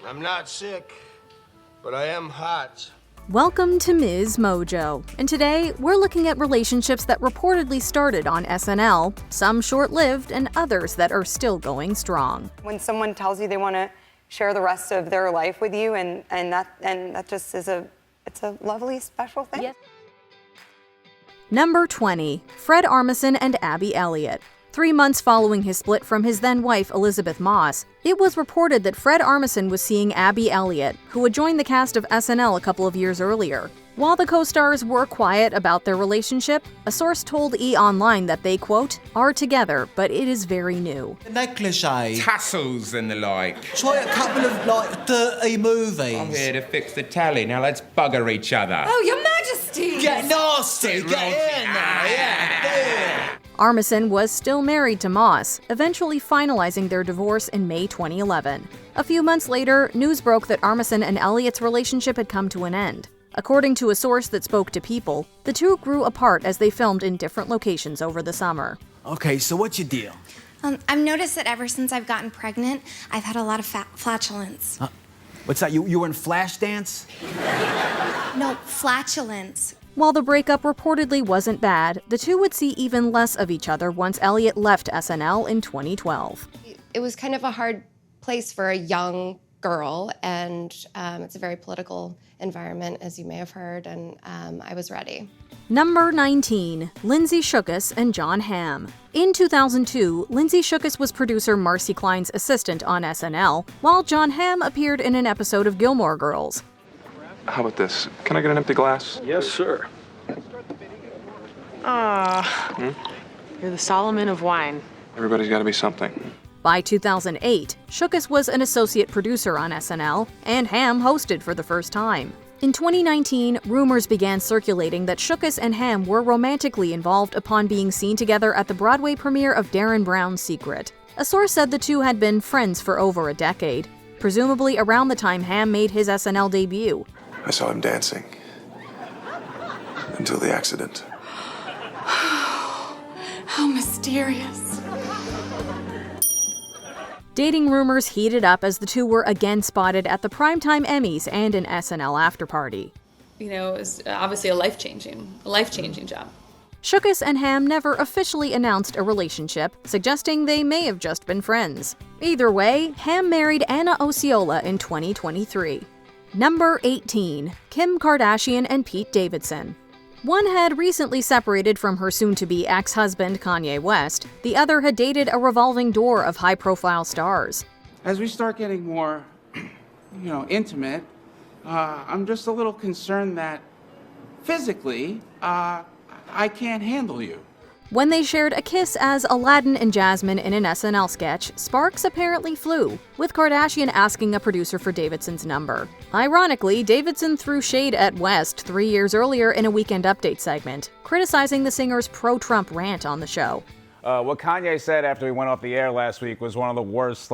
I'm not sick, but I am hot. Welcome to MsMojo, and today we're looking at relationships that reportedly started on SNL, some short-lived and others that are still going strong. When someone tells you they want to share the rest of their life with you, and that just is it's a lovely, special thing. Yes. Number 20, Fred Armisen and Abby Elliott. 3 months following his split from his then-wife Elisabeth Moss, it was reported that Fred Armisen was seeing Abby Elliott, who had joined the cast of SNL a couple of years earlier. While the co-stars were quiet about their relationship, a source told E! Online that they, quote, are together, but it is very new. No cliche. Tassels and the like. Try a couple of, dirty movies. I'm here to fix the tally. Now let's bugger each other. Oh, Your Majesty! Get nasty! Get in there! Yeah! Armisen was still married to Moss, eventually finalizing their divorce in May 2011. A few months later, news broke that Armisen and Elliott's relationship had come to an end. According to a source that spoke to People, the two grew apart as they filmed in different locations over the summer. Okay, so what's your deal? I've noticed that ever since I've gotten pregnant, I've had a lot of flatulence. What's that? You were in Flashdance? No, flatulence. While the breakup reportedly wasn't bad, the two would see even less of each other once Elliott left SNL in 2012. It was kind of a hard place for a young girl, and it's a very political environment, as you may have heard, and I was ready. Number 19, Lindsay Shookus and Jon Hamm. In 2002, Lindsay Shookus was producer Marcy Klein's assistant on SNL, while Jon Hamm appeared in an episode of Gilmore Girls. How about this? Can I get an empty glass? Yes, sir. You're the Solomon of wine. Everybody's got to be something. By 2008, Shookus was an associate producer on SNL, and Hamm hosted for the first time. In 2019, rumors began circulating that Shookus and Hamm were romantically involved upon being seen together at the Broadway premiere of Derren Brown's Secret. A source said the two had been friends for over a decade, presumably around the time Hamm made his SNL debut. I saw him dancing. Until the accident. How mysterious. Dating rumors heated up as the two were again spotted at the Primetime Emmys and an SNL afterparty. You know, it was obviously a life-changing job. Shookus and Hamm never officially announced a relationship, suggesting they may have just been friends. Either way, Hamm married Anna Osceola in 2023. Number 18, Kim Kardashian and Pete Davidson. One had recently separated from her soon-to-be ex-husband Kanye West. The other had dated a revolving door of high-profile stars. As we start getting more, intimate, I'm just a little concerned that physically, I can't handle you. When they shared a kiss as Aladdin and Jasmine in an SNL sketch, sparks apparently flew, with Kardashian asking a producer for Davidson's number. Ironically, Davidson threw shade at West 3 years earlier in a Weekend Update segment, criticizing the singer's pro-Trump rant on the show. What Kanye said after he went off the air last week was one of the worst,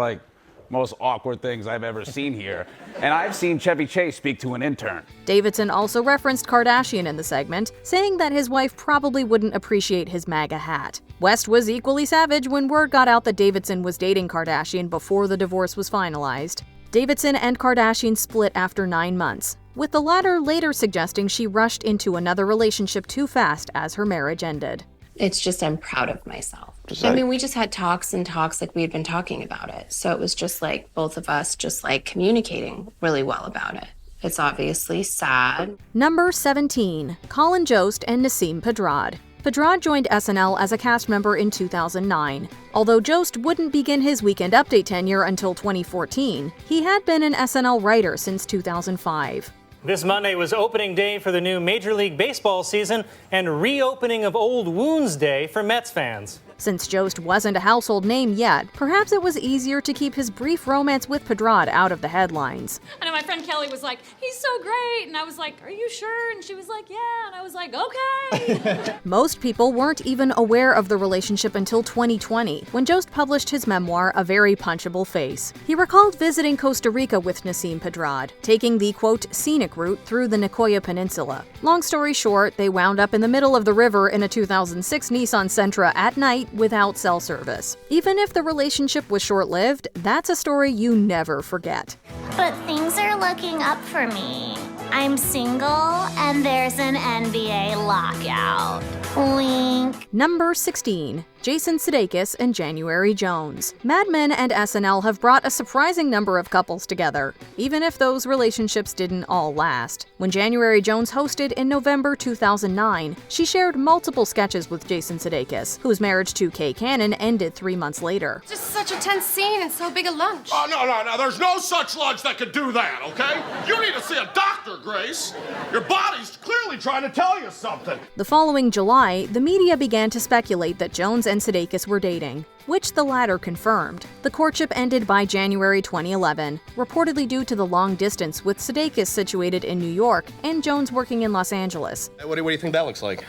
most awkward things I've ever seen here. And I've seen Chevy Chase speak to an intern. Davidson also referenced Kardashian in the segment, saying that his wife probably wouldn't appreciate his MAGA hat. West was equally savage when word got out that Davidson was dating Kardashian before the divorce was finalized. Davidson and Kardashian split after 9 months, with the latter later suggesting she rushed into another relationship too fast as her marriage ended. It's just I'm proud of myself. We just had talks like we had been talking about it. So it was just like both of us just communicating really well about it. It's obviously sad. Number 17, Colin Jost and Nasim Pedrad. Pedrad joined SNL as a cast member in 2009. Although Jost wouldn't begin his Weekend Update tenure until 2014, he had been an SNL writer since 2005. This Monday was opening day for the new Major League Baseball season and reopening of Old Wounds Day for Mets fans. Since Jost wasn't a household name yet, perhaps it was easier to keep his brief romance with Pedrad out of the headlines. I know my friend Kelly was like, he's so great, and I was like, are you sure? And she was like, yeah, and I was like, okay. Most people weren't even aware of the relationship until 2020, when Jost published his memoir, A Very Punchable Face. He recalled visiting Costa Rica with Nasim Pedrad, taking the, quote, scenic route through the Nicoya Peninsula. Long story short, they wound up in the middle of the river in a 2006 Nissan Sentra at night without cell service. Even if the relationship was short-lived, that's a story you never forget. but things are looking up for me. I'm single, and there's an NBA lockout. Wink. Number 16. Jason Sudeikis and January Jones. Mad Men and SNL have brought a surprising number of couples together, even if those relationships didn't all last. When January Jones hosted in November 2009, she shared multiple sketches with Jason Sudeikis, whose marriage to Kay Cannon ended 3 months later. Just such a tense scene and so big a lunch. Oh, no, there's no such lunch that could do that, okay? You need to see a doctor, Grace. Your body's clearly trying to tell you something. The following July, the media began to speculate that Jones and Sudeikis were dating, which the latter confirmed. The courtship ended by January 2011, reportedly due to the long distance, with Sudeikis situated in New York and Jones working in Los Angeles. What do you think that looks like?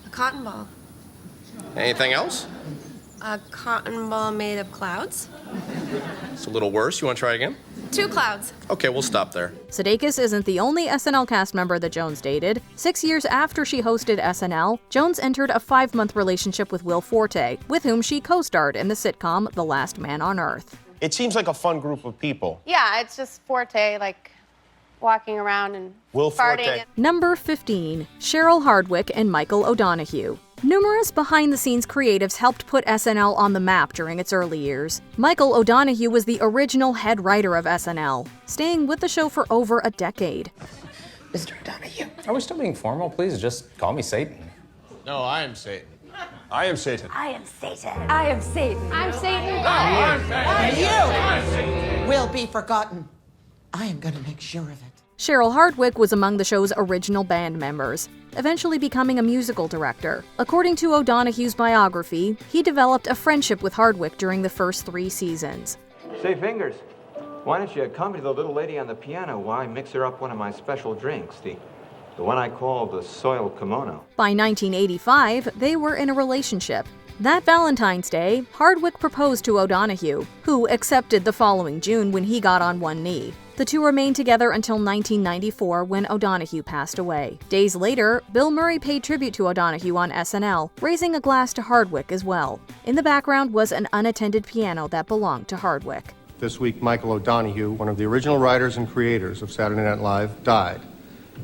A cotton ball. Anything else? A cotton ball made of clouds. It's a little worse. You want to try again? 2 clouds. Okay, we'll stop there. Sudeikis isn't the only SNL cast member that Jones dated. 6 years after she hosted SNL, Jones entered a 5-month relationship with Will Forte, with whom she co-starred in the sitcom The Last Man on Earth. It seems like a fun group of people. Yeah, it's just Forte, like walking around and Will farting. Forte. Number 15. Cheryl Hardwick and Michael O'Donoghue. Numerous behind-the-scenes creatives helped put SNL on the map during its early years. Michael O'Donoghue was the original head writer of SNL, staying with the show for over a decade. Mr. O'Donoghue. Are we still being formal? Please just call me Satan. No, I am Satan. I am Satan. I am Satan. I am Satan. I'm Satan. And you will be forgotten. I am going to make sure of it. Cheryl Hardwick was among the show's original band members, eventually becoming a musical director. According to O'Donoghue's biography, he developed a friendship with Hardwick during the first 3 seasons. Say, Fingers, why don't you accompany the little lady on the piano while I mix her up one of my special drinks, the one I call the soiled kimono. By 1985, they were in a relationship. That Valentine's Day, Hardwick proposed to O'Donoghue, who accepted the following June when he got on one knee. The two remained together until 1994 when O'Donoghue passed away. Days later, Bill Murray paid tribute to O'Donoghue on SNL, raising a glass to Hardwick as well. In the background was an unattended piano that belonged to Hardwick. This week, Michael O'Donoghue, one of the original writers and creators of Saturday Night Live, died.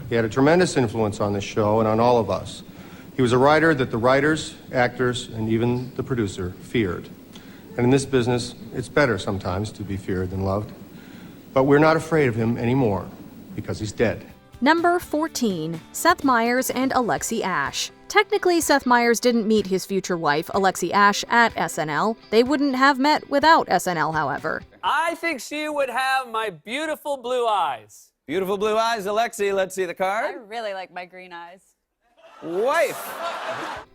He had a tremendous influence on this show and on all of us. He was a writer that the writers, actors, and even the producer feared. And in this business, it's better sometimes to be feared than loved. But we're not afraid of him anymore, because he's dead. Number 14. Seth Meyers and Alexi Ashe. Technically, Seth Meyers didn't meet his future wife, Alexi Ashe, at SNL. They wouldn't have met without SNL, however. I think she would have my beautiful blue eyes. Beautiful blue eyes, Alexi. Let's see the card. I really like my green eyes. Wife.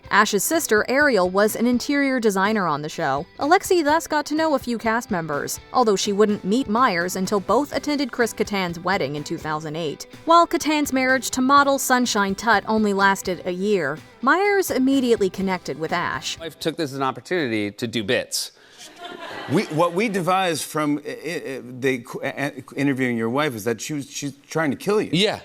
Ashe's sister, Ariel, was an interior designer on the show. Alexi thus got to know a few cast members, although she wouldn't meet Meyers until both attended Chris Kattan's wedding in 2008. While Kattan's marriage to model Sunshine Tutt only lasted a year, Meyers immediately connected with Ashe. I took this as an opportunity to do bits. What we devised from interviewing your wife is that she's trying to kill you. Yeah.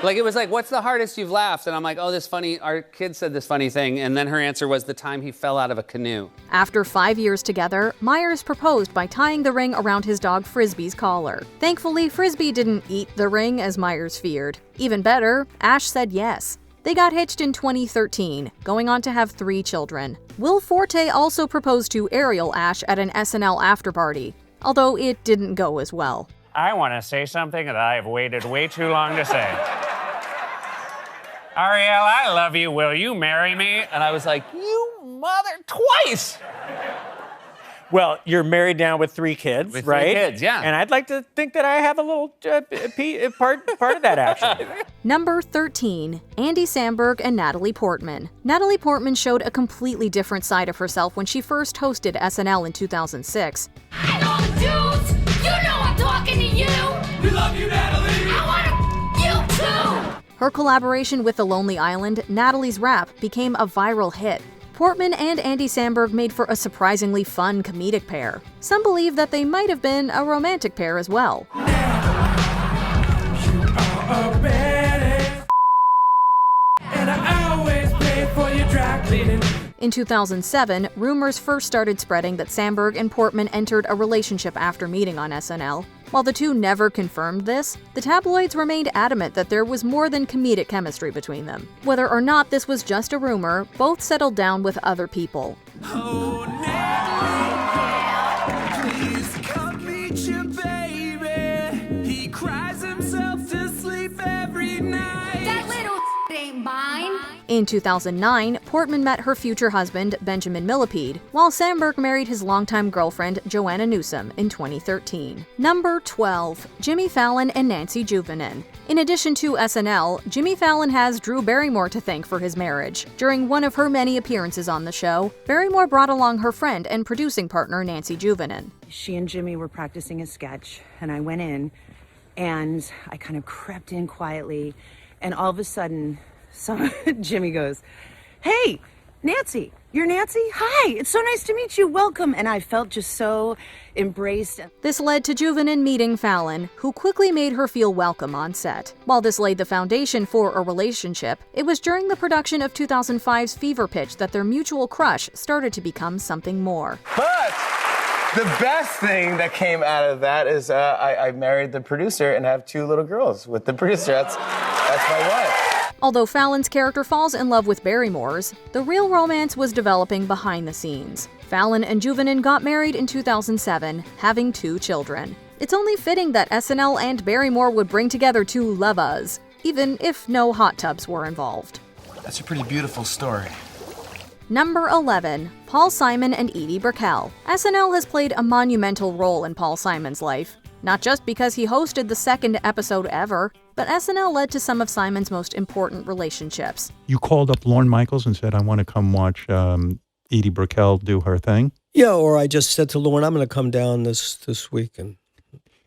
Like, it was like, what's the hardest you've laughed? And I'm like, oh, our kid said this funny thing. And then her answer was the time he fell out of a canoe. After 5 years together, Meyers proposed by tying the ring around his dog Frisbee's collar. Thankfully, Frisbee didn't eat the ring as Meyers feared. Even better, Ashe said yes. They got hitched in 2013, going on to have 3 children. Will Forte also proposed to Ariel Ashe at an SNL afterparty, although it didn't go as well. I want to say something that I've waited way too long to say. Ariel, I love you. Will you marry me? And I was like, you mother, twice! Well, you're married now with 3 kids, with right? 3 kids, yeah. And I'd like to think that I have a little part of that action. Number 13. Andy Samberg and Natalie Portman. Natalie Portman showed a completely different side of herself when she first hosted SNL in 2006. I know the dudes! You know I'm talking to you! We love you, Natalie! I want you too! Her collaboration with The Lonely Island, Natalie's Rap, became a viral hit. Portman and Andy Samberg made for a surprisingly fun comedic pair. Some believe that they might have been a romantic pair as well. In 2007, rumors first started spreading that Samberg and Portman entered a relationship after meeting on SNL. While the two never confirmed this, the tabloids remained adamant that there was more than comedic chemistry between them. Whether or not this was just a rumor, both settled down with other people. In 2009, Portman met her future husband, Benjamin Millipede, while Samberg married his longtime girlfriend, Joanna Newsom, in 2013. Number 12. Jimmy Fallon and Nancy Juvonen. In addition to SNL, Jimmy Fallon has Drew Barrymore to thank for his marriage. During one of her many appearances on the show, Barrymore brought along her friend and producing partner, Nancy Juvonen. She and Jimmy were practicing a sketch, and I went in, and I kind of crept in quietly, and all of a sudden, Jimmy goes, "Hey, Nancy, you're Nancy? Hi, it's so nice to meet you, welcome." And I felt just so embraced. This led to Juvonen meeting Fallon, who quickly made her feel welcome on set. While this laid the foundation for a relationship, it was during the production of 2005's Fever Pitch that their mutual crush started to become something more. But the best thing that came out of that is I married the producer and have 2 little girls with the producer. That's my wife. Although Fallon's character falls in love with Barrymore's, the real romance was developing behind the scenes. Fallon and Juvonen got married in 2007, having 2 children. It's only fitting that SNL and Barrymore would bring together 2 lovers, even if no hot tubs were involved. That's a pretty beautiful story. Number 11. Paul Simon and Edie Brickell. SNL has played a monumental role in Paul Simon's life. Not just because he hosted the 2nd episode ever, but SNL led to some of Simon's most important relationships. You called up Lorne Michaels and said, "I want to come watch Edie Brickell do her thing"? Yeah, or I just said to Lorne, "I'm going to come down this week and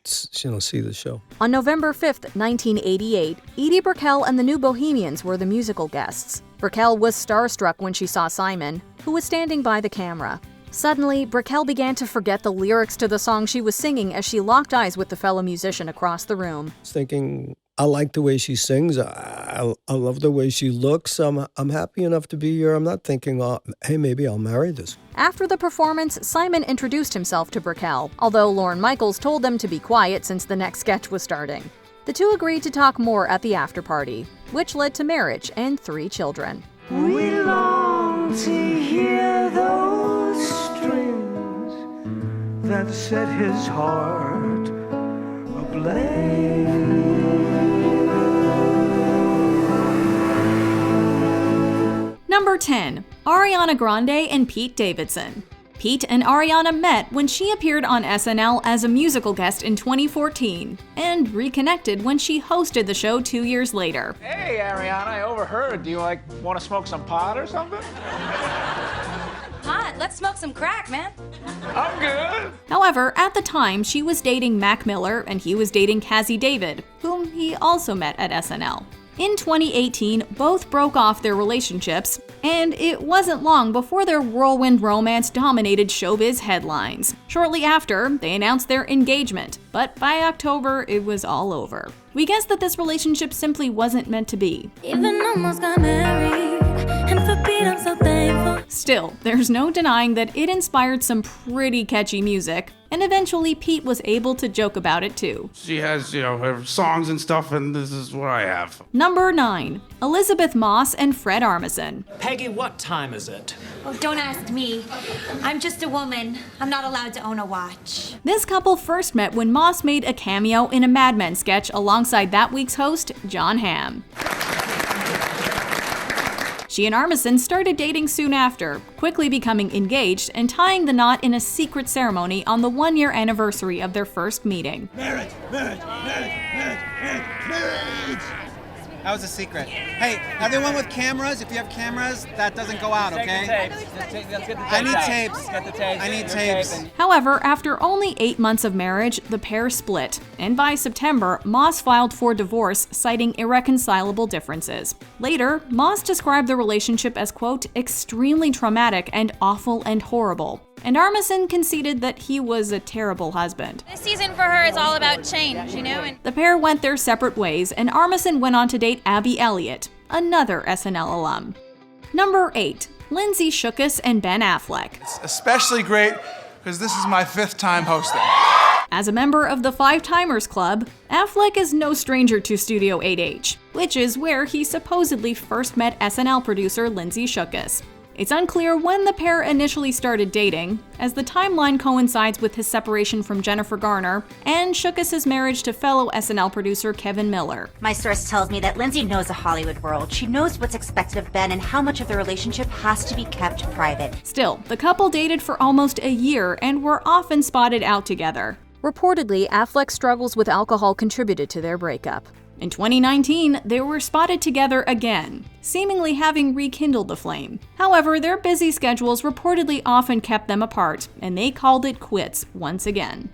see the show." On November 5th, 1988, Edie Brickell and the New Bohemians were the musical guests. Brickell was starstruck when she saw Simon, who was standing by the camera. Suddenly, Brickell began to forget the lyrics to the song she was singing as she locked eyes with the fellow musician across the room. I was thinking, I like the way she sings. I love the way she looks. I'm happy enough to be here. I'm not thinking, hey, maybe I'll marry this. After the performance, Simon introduced himself to Brickell, although Lorne Michaels told them to be quiet since the next sketch was starting. The two agreed to talk more at the after-party, which led to marriage and 3 children. We long to hear those strings that set his heart ablaze. Number 10. Ariana Grande and Pete Davidson. Pete and Ariana met when she appeared on SNL as a musical guest in 2014, and reconnected when she hosted the show 2 years later. Hey, Ariana, I overheard. Do you, want to smoke some pot or something? Hot, let's smoke some crack, man. I'm good. However, at the time, she was dating Mac Miller and he was dating Cassie David, whom he also met at SNL. In 2018, both broke off their relationships, and it wasn't long before their whirlwind romance dominated showbiz headlines. Shortly after, they announced their engagement, but by October, it was all over. We guess that this relationship simply wasn't meant to be. Even almost got married, and for Pete I'm so thankful. Still, there's no denying that it inspired some pretty catchy music, and eventually Pete was able to joke about it too. She has, her songs and stuff, and this is what I have. Number 9. Elizabeth Moss and Fred Armisen. Peggy, what time is it? Oh, don't ask me. I'm just a woman. I'm not allowed to own a watch. This couple first met when Moss made a cameo in a Mad Men sketch alongside that week's host, John Hamm. She and Armisen started dating soon after, quickly becoming engaged and tying the knot in a secret ceremony on the 1-year anniversary of their first meeting. Marriage! Marriage! Marriage! Marriage! Marriage! Marriage! That was a secret. Hey, everyone with cameras, if you have cameras, that doesn't go out, okay? I need tapes. I need tapes. However, after only 8 months of marriage, the pair split, and by September, Moss filed for divorce, citing irreconcilable differences. Later, Moss described the relationship as, quote, extremely traumatic and awful and horrible. And Armisen conceded that he was a terrible husband. This season for her is all about change, And the pair went their separate ways, and Armisen went on to date Abby Elliott, another SNL alum. Number 8. Lindsay, Shookus, and Ben Affleck. It's especially great because this is my 5th time hosting. As a member of the Five Timers Club, Affleck is no stranger to Studio 8H, which is where he supposedly first met SNL producer Lindsay Shookus. It's unclear when the pair initially started dating, as the timeline coincides with his separation from Jennifer Garner and Shookus' marriage to fellow SNL producer Kevin Miller. My source tells me that Lindsay knows the Hollywood world. She knows what's expected of Ben and how much of the relationship has to be kept private. Still, the couple dated for almost a year and were often spotted out together. Reportedly, Affleck's struggles with alcohol contributed to their breakup. In 2019, they were spotted together again, seemingly having rekindled the flame. However, their busy schedules reportedly often kept them apart, and they called it quits once again.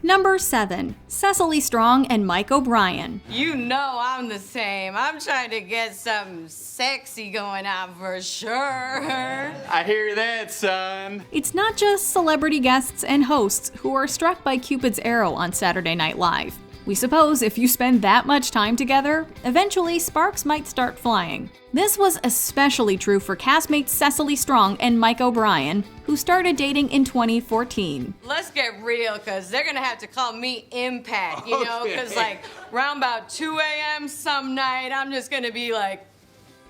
Number 7. Cecily Strong and Mike O'Brien. You know I'm the same. I'm trying to get something sexy going on for sure. I hear that, son. It's not just celebrity guests and hosts who are struck by Cupid's arrow on Saturday Night Live. We suppose if you spend that much time together, eventually sparks might start flying. This was especially true for castmates Cecily Strong and Mike O'Brien, who started dating in 2014. Let's get real, because they're going to have to call me Impact, you know, because like around about 2 a.m. some night, I'm just going to be like...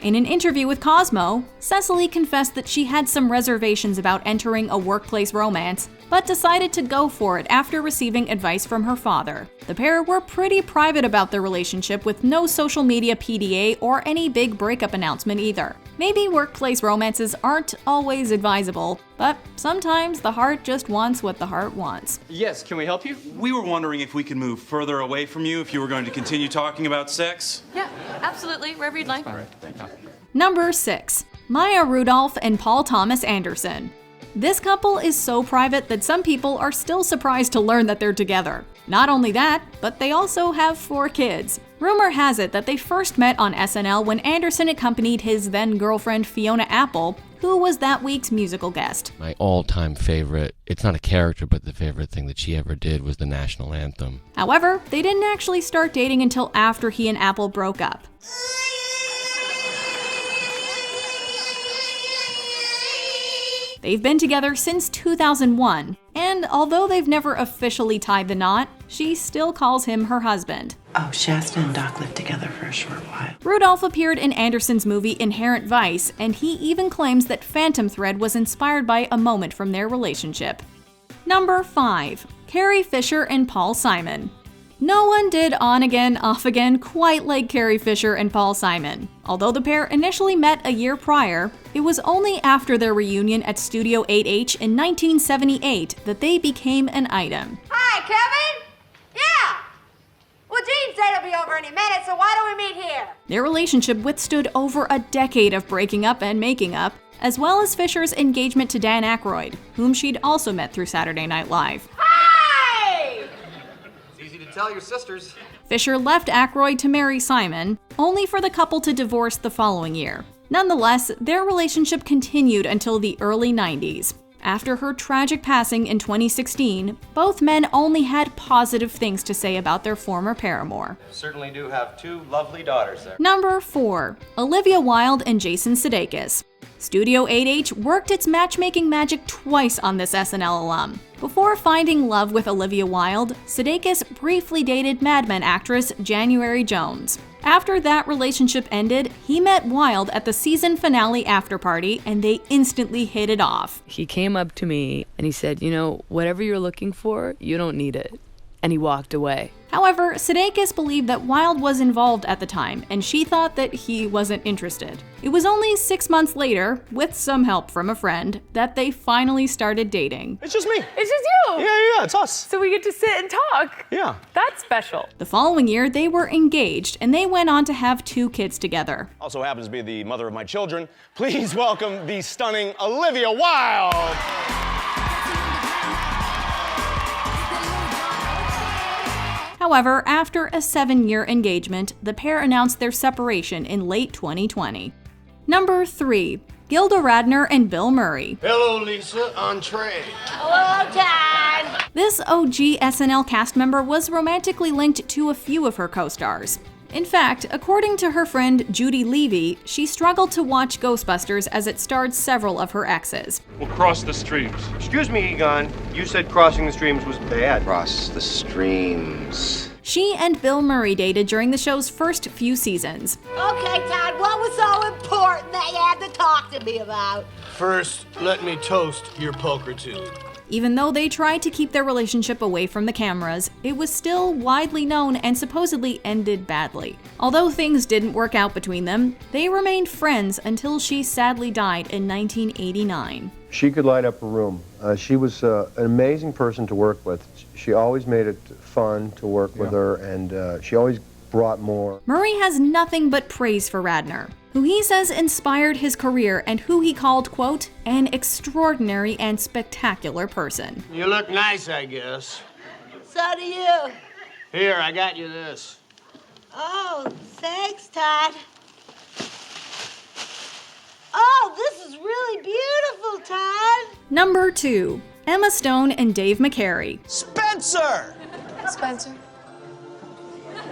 In an interview with Cosmo, Cecily confessed that she had some reservations about entering a workplace romance, but decided to go for it after receiving advice from her father. The pair were pretty private about their relationship, with no social media PDA or any big breakup announcement either. Maybe workplace romances aren't always advisable, but sometimes the heart just wants what the heart wants. Yes, can we help you? We were wondering if we could move further away from you if you were going to continue talking about sex. Yeah, absolutely, wherever you'd like. All right, thank you. Number 6. Maya Rudolph and Paul Thomas Anderson. This couple is so private that some people are still surprised to learn that they're together. Not only that, but they also have 4 kids. Rumor has it that they first met on SNL when Anderson accompanied his then-girlfriend Fiona Apple, who was that week's musical guest. My all-time favorite, it's not a character, but the favorite thing that she ever did was the national anthem. However, they didn't actually start dating until after he and Apple broke up. They've been together since 2001, and although they've never officially tied the knot, she still calls him her husband. Oh, Shasta and Doc lived together for a short while. Rudolph appeared in Anderson's movie Inherent Vice, and he even claims that Phantom Thread was inspired by a moment from their relationship. Number 5. Carrie Fisher and Paul Simon. No one did on again, off again quite like Carrie Fisher and Paul Simon. Although the pair initially met a year prior, it was only after their reunion at Studio 8H in 1978 that they became an item. Hi, Kevin? Yeah! Well, Gene said it'll be over any minute, so why don't we meet here? Their relationship withstood over a decade of breaking up and making up, as well as Fisher's engagement to Dan Aykroyd, whom she'd also met through Saturday Night Live. Tell your sisters. Fisher left Aykroyd to marry Simon, only for the couple to divorce the following year. Nonetheless, their relationship continued until the early 90s. After her tragic passing in 2016, both men only had positive things to say about their former paramour. Certainly do have 2 lovely daughters there. Number 4. Olivia Wilde and Jason Sudeikis. Studio 8H worked its matchmaking magic twice on this SNL alum. Before finding love with Olivia Wilde, Sudeikis briefly dated Mad Men actress January Jones. After that relationship ended, he met Wilde at the season finale after party, and they instantly hit it off. He came up to me and he said, you know, whatever you're looking for, you don't need it. And he walked away. However, Sudeikis believed that Wilde was involved at the time, and she thought that he wasn't interested. It was only 6 months later, with some help from a friend, that they finally started dating. It's just me. It's just you? Yeah, it's us. So we get to sit and talk. Yeah. That's special. The following year, they were engaged, and they went on to have 2 kids together. Also happens to be the mother of my children. Please welcome the stunning Olivia Wilde. However, after a 7-year engagement, the pair announced their separation in late 2020. Number 3. Gilda Radner and Bill Murray. Hello, Lisa. Entree. Hello, Dad. This OG SNL cast member was romantically linked to a few of her co-stars. In fact, according to her friend Judy Levy, she struggled to watch Ghostbusters as it starred several of her exes. We'll cross the streams. Excuse me, Egon. You said crossing the streams was bad. Cross the streams. She and Bill Murray dated during the show's first few seasons. Okay, Todd, what was so important that you had to talk to me about? First, let me toast your pulchritude. Even though they tried to keep their relationship away from the cameras, it was still widely known and supposedly ended badly. Although things didn't work out between them, they remained friends until she sadly died in 1989. She could light up a room. She was an amazing person to work with. She always made it fun to work with her, and she always brought more. Murray has nothing but praise for Radner, who he says inspired his career and who he called, quote, an extraordinary and spectacular person. You look nice, I guess. So do you. Here, I got you this. Oh, thanks, Todd. Oh, this is really beautiful, Todd. Number 2. Emma Stone and Dave McCary. Spencer! Spencer?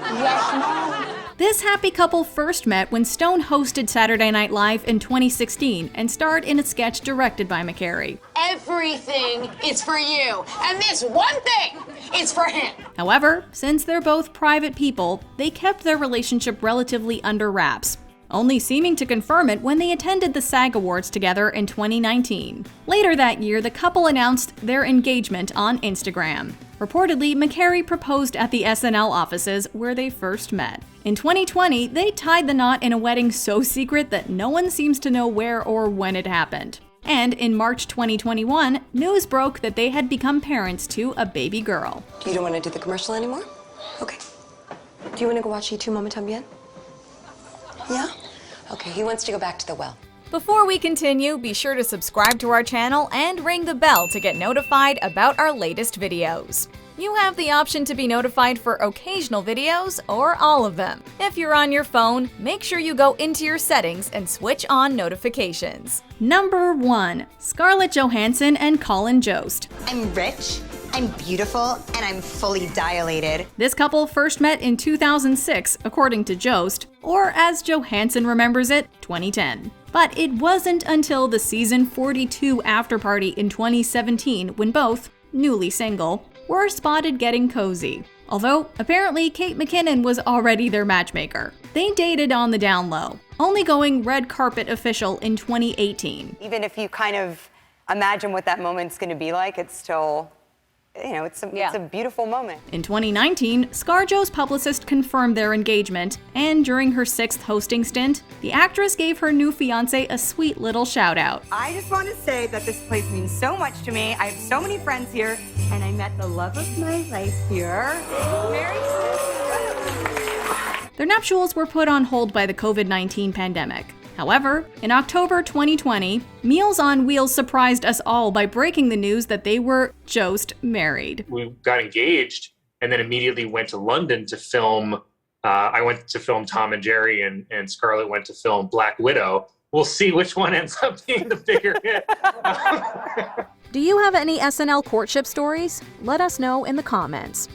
Yes, Mom. This happy couple first met when Stone hosted Saturday Night Live in 2016 and starred in a sketch directed by McCary. Everything is for you, and this one thing is for him. However, since they're both private people, they kept their relationship relatively under wraps, only seeming to confirm it when they attended the SAG Awards together in 2019. Later that year, the couple announced their engagement on Instagram. Reportedly, McCary proposed at the SNL offices where they first met. In 2020, they tied the knot in a wedding so secret that no one seems to know where or when it happened. And in March 2021, news broke that they had become parents to a baby girl. You don't want to do the commercial anymore? Okay. Do you want to go watch Y2 Mama Tambien? Yeah? Okay, he wants to go back to the well. Before we continue, be sure to subscribe to our channel and ring the bell to get notified about our latest videos. You have the option to be notified for occasional videos or all of them. If you're on your phone, make sure you go into your settings and switch on notifications. Number 1. Scarlett Johansson and Colin Jost. I'm rich, I'm beautiful, and I'm fully dilated. This couple first met in 2006, according to Jost, or as Johansson remembers it, 2010. But it wasn't until the season 42 afterparty in 2017 when both, newly single, were spotted getting cozy. Although, apparently Kate McKinnon was already their matchmaker. They dated on the down low, only going red carpet official in 2018. Even if you kind of imagine what that moment's gonna be like, it's still, you know, it's a beautiful moment. In 2019, ScarJo's publicist confirmed their engagement, and during her 6th hosting stint, the actress gave her new fiancé a sweet little shout out. I just want to say that this place means so much to me. I have so many friends here, and I met the love of my life here. Merry Christmas. Their nuptials were put on hold by the COVID-19 pandemic. However, in October 2020, Meals on Wheels surprised us all by breaking the news that they were just married. We got engaged and then immediately went to London to film. I went to film Tom and Jerry, and Scarlett went to film Black Widow. We'll see which one ends up being the bigger hit. Do you have any SNL courtship stories? Let us know in the comments.